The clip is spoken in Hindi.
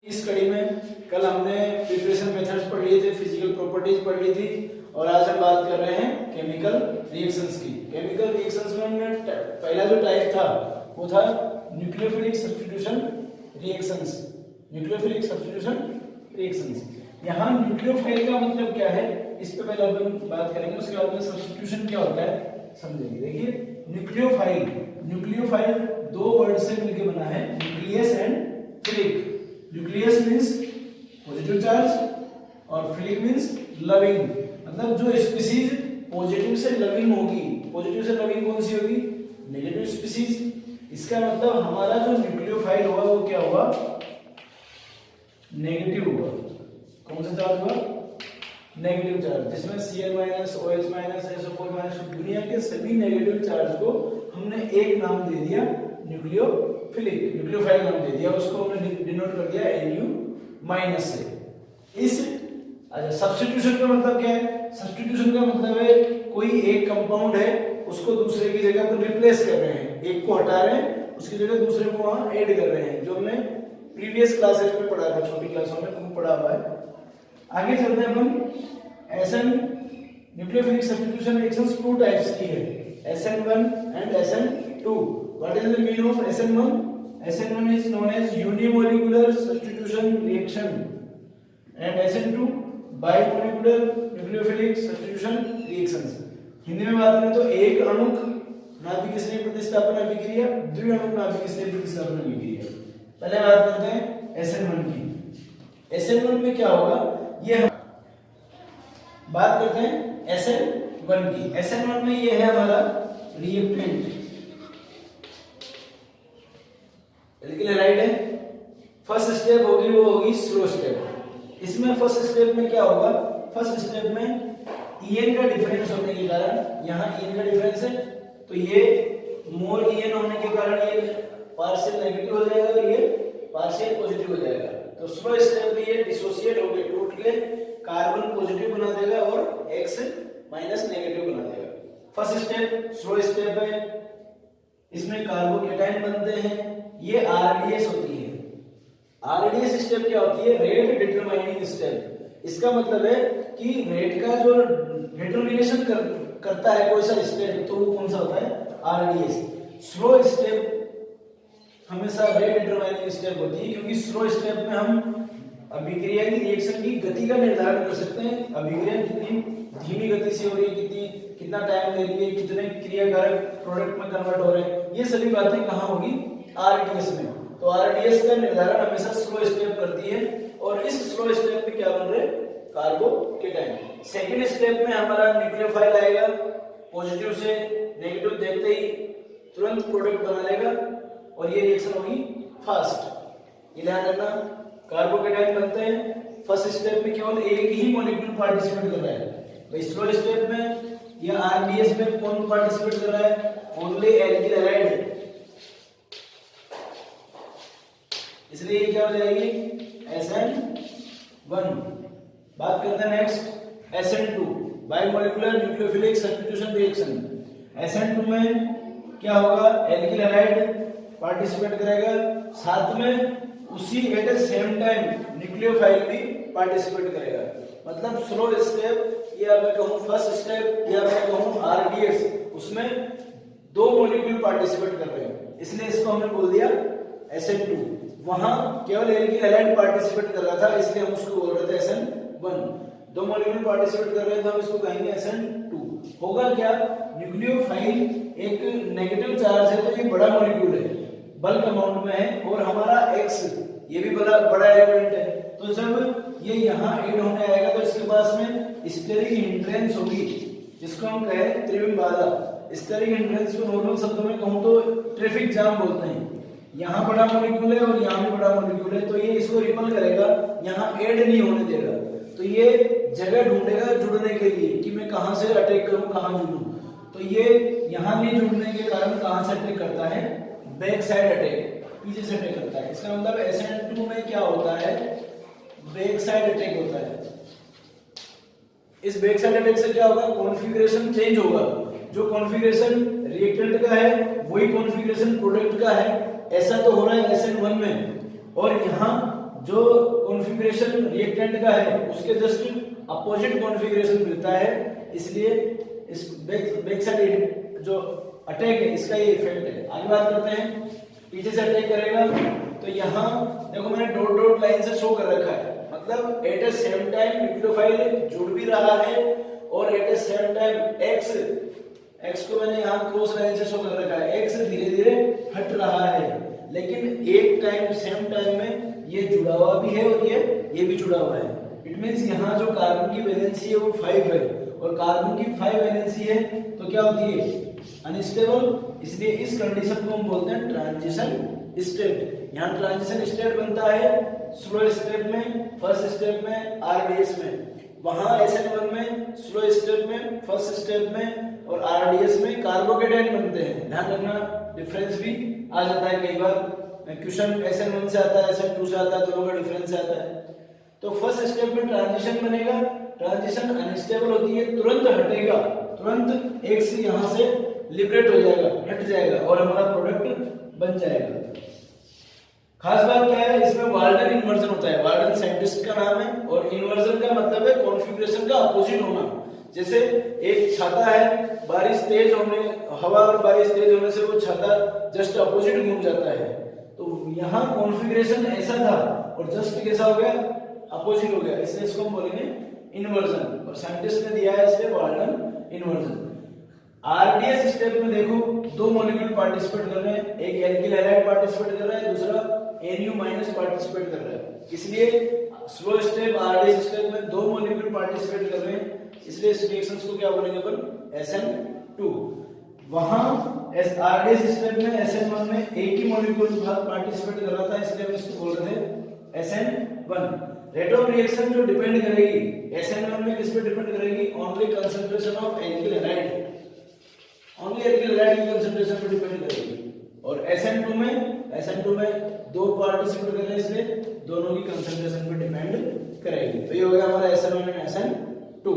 इस कड़ी में कल हमने प्रिपरेशन मेथड्स पढ़ लिए थे, फिजिकल प्रॉपर्टीज पढ़ ली थी और आज हम बात कर रहे हैं केमिकल रिएक्शंस की। केमिकल रिएक्शंस में हमने पहला जो टाइप था वो था nucleophilic substitution reactions. Nucleophilic substitution reactions, यहाँ न्यूक्लियोफाइल का मतलब क्या है इस पे पहले अपन बात करेंगे, उसके बाद में सब्स्टिट्यूशन क्या होता है समझेंगे। देखिए न्यूक्लियोफाइल दो वर्ड से मिलकर बना है, nucleus and philic. Nucleus means positive charge और फिलिक मींस लविंग, मतलब जो स्पीशीज पॉजिटिव से लविंग होगी। पॉजिटिव से लविंग कौन सी होगी? Negative species. इसका मतलब हमारा जो न्यूक्लियोफाइल होगा वो क्या होगा? नेगेटिव होगा। कौन सा चार्ज होगा? नेगेटिव चार्ज, जिसमें Cl minus, OH minus, SO4 minus, दुनिया के सभी नेगेटिव चार्ज को हमने एक नाम दे दिया न्यूक्लियोफिलिक, न्यूक्लियोफाइल नाम दे दिया, उसको हमने डिनोट कर दिया Nu माइनस से। इस सब्स्टिट्यूशन का मतलब क्या है? सब्स्टिट्यूशन का मतलब है कोई एक कंपाउंड है उसको दूसरे की जगह पर रिप्लेस कर रहे हैं, एक को हटा रहे हैं उसकी जगह दूसरे को वहां ऐड कर रहे हैं, जो हमने प्रीवियस क्लासेस में पढ़ा था, छोटी क्लासों में खूब पढ़ा हुआ है। आगे चलते हैं हम। SN nucleophilic substitution reactions two types की है, SN1 and SN2। What is the meaning of SN1? SN1 is known as unimolecular substitution reaction and SN2 bimolecular nucleophilic substitution reactions। Hindi में बात करें तो एक अणुक नाभिक स्नेह प्रतिस्थापन अभिक्रिया, द्विअणुक नाभिक स्नेह प्रतिस्थापन अभिक्रिया। पहले बात करते हैं SN1 की। SN1 में क्या होगा ये हम बात करते हैं SN1 की। SN1 में ये है हमारा रिएक्टेंट, एल्किल हैलाइड है। फर्स्ट स्टेप होगी वो होगी स्लो स्टेप। इसमें फर्स्ट स्टेप में क्या होगा? फर्स्ट स्टेप में En का डिफरेंस होने के कारण, यहाँ En का डिफरेंस है तो ये मोर En होने के कारण ये पार्शियल नेगेटिव हो जाएगा और ये पार्शियल पॉजिटिव हो जाएगा। तो स्लो स्टेप में ये डिसोसिएट हो गए, टूट के कार्बन पॉजिटिव बना देगा और X माइनस नेगेटिव बना देगा। फर्स्ट स्टेप स्लो स्टेप है, इसमें कार्बोकेटाइन बनते हैं, ये RDS होती है। RDS स्टेप क्या होती है? Rate determining step. इसका मतलब है कि रेट का जो डिटरमिनेशन करता है कोई सा स्टेप, तो वो कौन सा होता है? RDS। स्लो स्टेप हमेशा रेट डिटरमाइनिंग स्टेप होती है, क्योंकि स्लो स्टेप में हम अभिक्रिया की रिएक्शन की गति का निर्धारण कर सकते हैं। अभिक्रिया कितनी धीमी गति से हो रही है, कितना टाइम ले रही है, कितने क्रियाकारक प्रोडक्ट में कन्वर्ट हो रहे हैं, ये सभी बातें कहाँ होगी? RDS में। तो RDS का निर्धारण हमेशा स्लो स्टेप करती है और इस स्लो स्टेप में क्या बन रहे? कार्बोकेटाइन। सेकेंड स्टेप में हमारा न्यूक्लियोफाइल आएगा, पॉजिटिव से नेगेटिव देखते ही तुरंत प्रोडक्ट बना लेगा और ये रिएक्शन होगी फास्ट। ये ध्यान रखना, कार्बोकेटाइन बनते हैं। फर्स्ट स्टेप में केवल एक ही मॉलिक्यूल पार्टिसिपेट कर रहा है। भाई स्लो स्टेप में या RDS में कौन पार्टिसिपेट कर रहा है? ओनली एल्किल हैलाइड, इसलिए ये क्या हो जाएगी? SN1। बात करते हैं next SN2 biomolecular nucleophilic substitution reaction. SN2 में क्या होगा? एल्किल हैलाइड पार्टिसिपेट करेगा, साथ में उसी at the same time nucleophile भी पार्टिसिपेट करेगा। मतलब स्लो स्टेप या मैं कहूं फर्स्ट स्टेप या मैं कहूं RDS, उसमें दो मॉलिक्यूल पार्टिसिपेट कर रहे हैं, इसलिए इसको हमने बोल दिया SN2। वहां केवल एल्किल हैलाइड पार्टिसिपेट कर रहा था, इसलिए हम उसको बोल रहे थे SN1। दो मॉलिक्यूल पार्टिसिपेट कर रहे हैं तो हम इसको कहेंगे SN2। होगा क्या? न्यूक्लियोफाइल एक नेगेटिव चार्ज है तो ये बड़ा मॉलिक्यूल है, बल्क अमाउंट में है और हमारा X ये भी बड़ा एलिमेंट है, तो जब ये यहाँ ऐड होने आएगा तो इसके पास में स्टेरिक हिंड्रेंस होगी, जिसको हम कहें त्रिविम बाधा। स्टेरिक हिंड्रेंस को नॉर्मल शब्दों में कहूं तो ट्रैफिक जाम बोलते हैं। यहाँ बड़ा मॉलिक्यूल है और यहाँ भी बड़ा मॉलिक्यूल है, तो ये इसको रिपल करेगा, यहाँ ऐड नहीं होने देगा, तो ये जगह ढूंढेगा जुड़ने के लिए कि मैं कहां से अटैक करूं, कहां जुड़ूं। तो ये यहाँ नहीं जुड़ने के कारण कहां से अटैक करता है? बैक साइड अटैक, पीछे से अटैक करता है। इसका मतलब SN2 में क्या होता है? बैक साइड अटैक होता है। इस बैक साइड अटैक से क्या होगा? कॉन्फ़िगरेशन चेंज होगा। जो कॉन्फ़िगरेशन रिएक्टेंट का है वही कॉन्फ़िगरेशन प्रोडक्ट का है, ऐसा तो हो रहा है SN1 में, और यहाँ जो कॉन्फ़िगरेशन रिएक्टेंट का है उसके जस्ट अपोजिट कॉन्फ़िगरेशन मिलता है, इसलिए इस बैक साइड जो अटैक है इसका ये इफेक्ट है। आगे बात करते हैं, पीछे से अटैक करेगा तो यहाँ देखो मैंने डॉट डॉट लाइन से शो कर रखा है, मतलब एट ए सेम टाइम न्यूक्लियोफाइल जुड़ भी रहा है और एट ए सेम टाइम एक्स को मैंने यहाँ क्रॉस लाइन से शो कर रखा है, एक्स धीरे धीरे हट रहा है, लेकिन एक टाइम सेम टाइम में ये जुड़ा हुआ भी है और ये भी जुड़ा हुआ है। इट मींस यहाँ जो कार्बन की वैलेंसी है वो 5 है और कार्बन की 5 वैलेंसी है तो क्या होती है अनस्टेबल, इसलिए इस कंडीशन को हम बोलते हैं ट्रांजिशन स्टेट। यहाँ ट्रांजिशन स्टेट बनता है स्लो स्टेप में, फर्स्ट स्टेप में, आरडीएस में, वहां SN1 में, स्लो स्टेप में, फर्स्ट स्टेप में और आरडीएस में कार्बोकेटाइन बनते हैं। ध्यान रखना डिफरेंस भी आ जाता है, कई बार क्वेश्चन SN1 से आता है, SN2 से आता है, दोनों का डिफरेंस आता है। तो फर्स्ट स्टेप में ट्रांजिशन बनेगा, ट्रांजिशन अनस्टेबल होती है, तुरंत हटेगा, तुरंत एक से यहां से लिबरेट हो जाएगा, हट जाएगा और हमारा प्रोडक्ट बन जाएगा। खास बात क्या है, इसमें वाल्डन इन्वर्जन होता है, वाल्डन साइंटिस्ट का नाम है और इन्वर्जन का मतलब है कॉन्फ़िगरेशन का अपोजिट होना। जैसे एक छाता है, बारिश तेज होने, हवा और बारिश तेज होने से वो छाता जस्ट अपोजिट घूम जाता है, तो यहाँ कॉन्फ़िगरेशन ऐसा था और जस्ट कैसा हो गया, अपोजिट हो गया, इसलिए इसको हम बोलेंगे इन्वर्जन और साइंटिस्ट ने दिया है इसलिए वाल्डन इन्वर्जन। आरडीएस स्टेप में देखो दो मॉलिक्यूल पार्टिसिपेट कर रहे हैं, एक एल्किल हैलाइड पार्टिसिपेट कर रहा है, दूसरा Nu- पार्टिसिपेट कर रहा है, इसलिए स्लो स्टेप आरडीएस स्टेप में दो मॉलिक्यूल पार्टिसिपेट कर रहे हैं, इसलिए इस रिएक्शंस को क्या बोलेंगे अपन SN2। वहां आरडीएस स्टेप में SN1 में एक ही मॉलिक्यूल पार्टिसिपेट कर रहा था, इसलिए हम इसको बोल रहे थे SN1। रेट ऑफ रिएक्शन जो डिपेंड करेगी SN1 में किस पे डिपेंड करेगी, only concentration of alkyl halide, only alkyl halide की कंसंट्रेशन पे डिपेंड करेगी। और SN2 में दो पार्टिसिपेट कर रहे हैं, इसलिए दोनों की कंसंट्रेशन पे डिपेंड करेगी। तो ये हो गया हमारा SN1 एंड SN2।